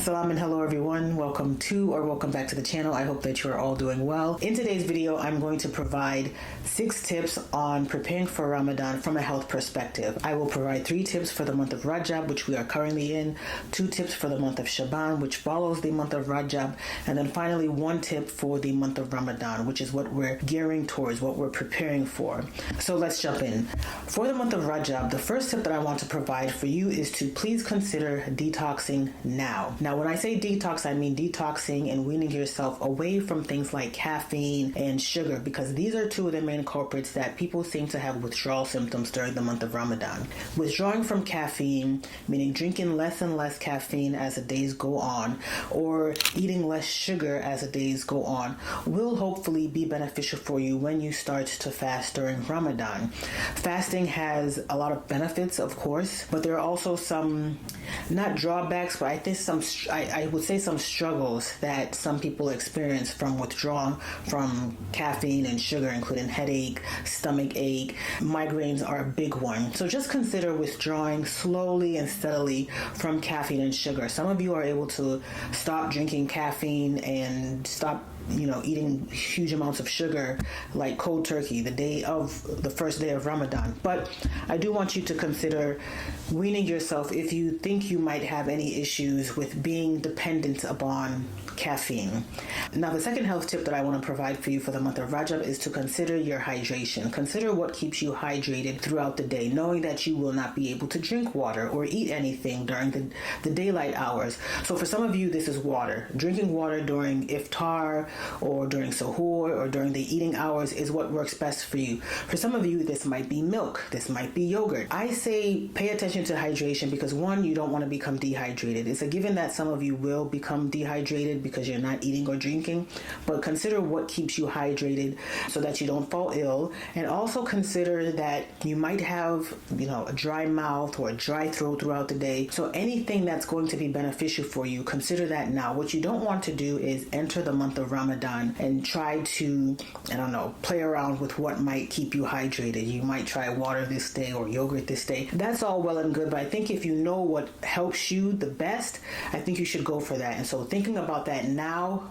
Salam and hello everyone. Welcome back to the channel. I hope that you are all doing well. In today's video, I'm going to provide 6 tips on preparing for Ramadan from a health perspective. I will provide 3 tips for the month of Rajab, which we are currently in, 2 tips for the month of Shaban, which follows the month of Rajab, and then finally 1 tip for the month of Ramadan, which is what we're gearing towards, what we're preparing for. So let's jump in. For the month of Rajab, the first tip that I want to provide for you is to please consider detoxing now. Now, when I say detox, I mean detoxing and weaning yourself away from things like caffeine and sugar, because these are 2 of the main culprits that people seem to have withdrawal symptoms during the month of Ramadan. Withdrawing from caffeine, meaning drinking less and less caffeine as the days go on, or eating less sugar as the days go on, will hopefully be beneficial for you when you start to fast during Ramadan. Fasting has a lot of benefits, of course, but there are also some, not drawbacks, but I think I would say some struggles that some people experience from withdrawing from caffeine and sugar, including headache, stomach ache. Migraines are a big one. So just consider withdrawing slowly and steadily from caffeine and sugar. Some of you are able to stop drinking caffeine and stop eating huge amounts of sugar like cold turkey the first day of Ramadan. But I do want you to consider weaning yourself if you think you might have any issues with being dependent upon caffeine. Now, the second health tip that I want to provide for you for the month of Rajab is to consider your hydration. Consider what keeps you hydrated throughout the day, knowing that you will not be able to drink water or eat anything during the daylight hours. So for some of you, this is water. Drinking water during iftar or during suhoor or during the eating hours is what works best for you. For some of you, this might be milk. This might be yogurt. I say pay attention to hydration because, 1, you don't want to become dehydrated. It's a given that some of you will become dehydrated because you're not eating or drinking, but consider what keeps you hydrated so that you don't fall ill. And also consider that you might have, a dry mouth or a dry throat throughout the day. So anything that's going to be beneficial for you, consider that now. What you don't want to do is enter the month of Ramadan and try to, play around with what might keep you hydrated. You might try water this day or yogurt this day. That's all well and good, but I think if you know what helps you the best, I think you should go for that. And so thinking about that now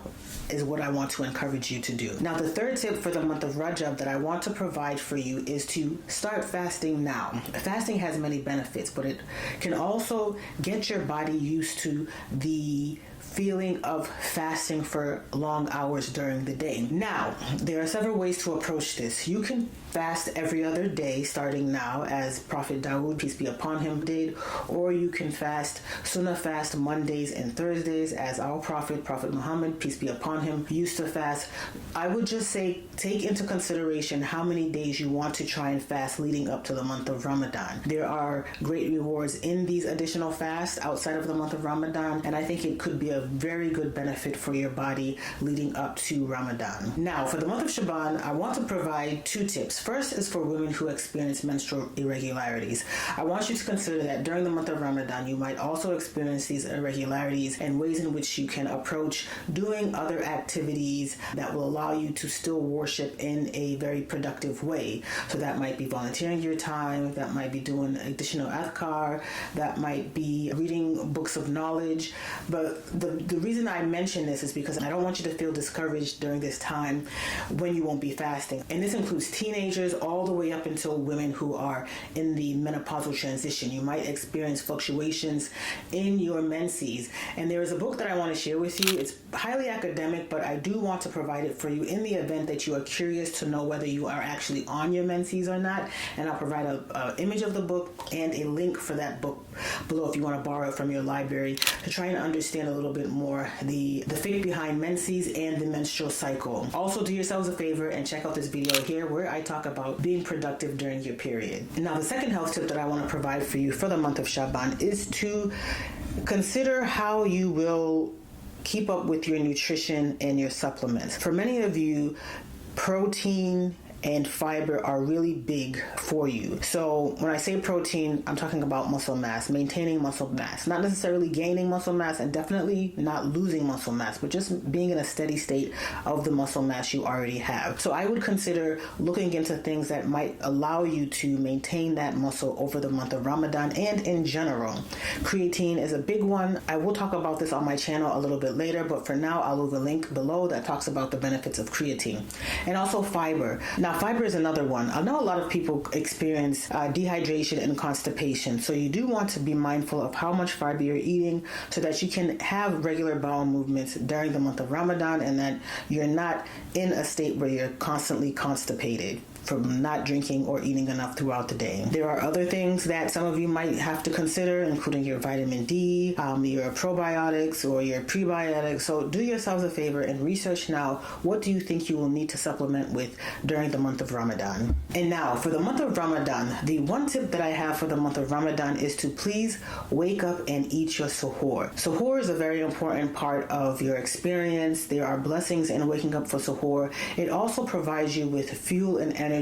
is what I want to encourage you to do. Now, the third tip for the month of Rajab that I want to provide for you is to start fasting now. Fasting has many benefits, but it can also get your body used to the feeling of fasting for long hours during the day. Now, there are several ways to approach this. You can fast every other day starting now, as Prophet Dawood, peace be upon him, did, or you can Sunnah fast Mondays and Thursdays, as our Prophet Muhammad, peace be upon him, used to fast. I would just say take into consideration how many days you want to try and fast leading up to the month of Ramadan. There are great rewards in these additional fasts outside of the month of Ramadan, and I think it could be a very good benefit for your body leading up to Ramadan. Now, for the month of Shaban, I want to provide 2 tips. First is for women who experience menstrual irregularities. I want you to consider that during the month of Ramadan, you might also experience these irregularities and ways in which you can approach doing other activities that will allow you to still worship in a very productive way. So that might be volunteering your time, that might be doing additional adhkar, that might be reading books of knowledge. But the reason I mention this is because I don't want you to feel discouraged during this time when you won't be fasting. And this includes teenagers all the way up until women who are in the menopausal transition. You might experience fluctuations in your menses. And there is a book that I want to share with you. It's highly academic, but I do want to provide it for you in the event that you are curious to know whether you are actually on your menses or not. And I'll provide an image of the book and a link for that book below if you want to borrow it from your library to try and understand a little bit more the fiqh behind menses and the menstrual cycle. Also, do yourselves a favor and check out this video here where I talk about being productive during your period. Now, the second health tip that I want to provide for you for the month of Shaban is to consider how you will keep up with your nutrition and your supplements. For many of you, protein and fiber are really big for you. So when I say protein, I'm talking about muscle mass, maintaining muscle mass, not necessarily gaining muscle mass and definitely not losing muscle mass, but just being in a steady state of the muscle mass you already have. So I would consider looking into things that might allow you to maintain that muscle over the month of Ramadan and in general. Creatine is a big one. I will talk about this on my channel a little bit later, but for now I'll leave a link below that talks about the benefits of creatine. And also fiber. Now fiber is another one. I know a lot of people experience dehydration and constipation, so you do want to be mindful of how much fiber you're eating so that you can have regular bowel movements during the month of Ramadan and that you're not in a state where you're constantly constipated from not drinking or eating enough throughout the day. There are other things that some of you might have to consider, including your vitamin D, your probiotics or your prebiotics. So do yourselves a favor and research now, what do you think you will need to supplement with during the month of Ramadan? And now for the month of Ramadan, the one tip that I have for the month of Ramadan is to please wake up and eat your suhoor. Suhoor is a very important part of your experience. There are blessings in waking up for suhoor. It also provides you with fuel and energy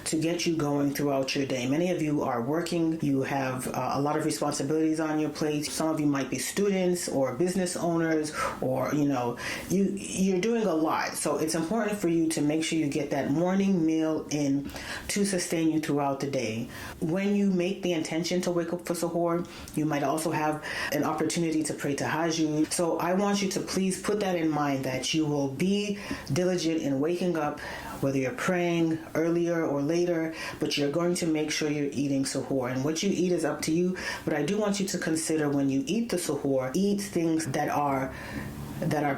to get you going throughout your day. Many of you are working, you have a lot of responsibilities on your plate. Some of you might be students or business owners, or you're doing a lot. So it's important for you to make sure you get that morning meal in to sustain you throughout the day. When you make the intention to wake up for suhoor, you might also have an opportunity to pray tahajjud. So I want you to please put that in mind, that you will be diligent in waking up, whether you're praying earlier or later, but you're going to make sure you're eating suhoor. And what you eat is up to you, but I do want you to consider when you eat the suhoor, eat things that are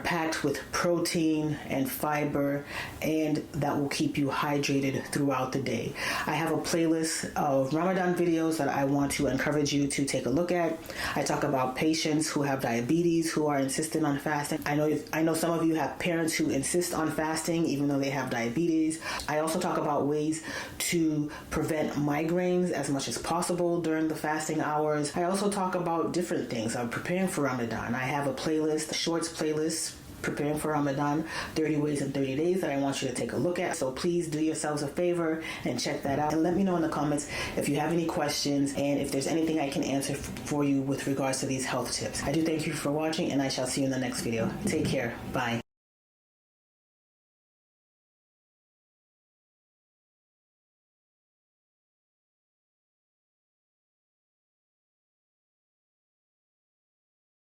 packed with protein and fiber and that will keep you hydrated throughout the day. I have a playlist of Ramadan videos that I want to encourage you to take a look at. I talk about patients who have diabetes who are insistent on fasting. I know some of you have parents who insist on fasting even though they have diabetes. I also talk about ways to prevent migraines as much as possible during the fasting hours. I also talk about different things. I'm preparing for Ramadan. I have a playlist, a shorts playlist, preparing for Ramadan, 30 ways in 30 days, that I want you to take a look at. So please do yourselves a favor and check that out. And let me know in the comments if you have any questions and if there's anything I can answer for you with regards to these health tips. I do thank you for watching, and I shall see you in the next video. Take care. Bye.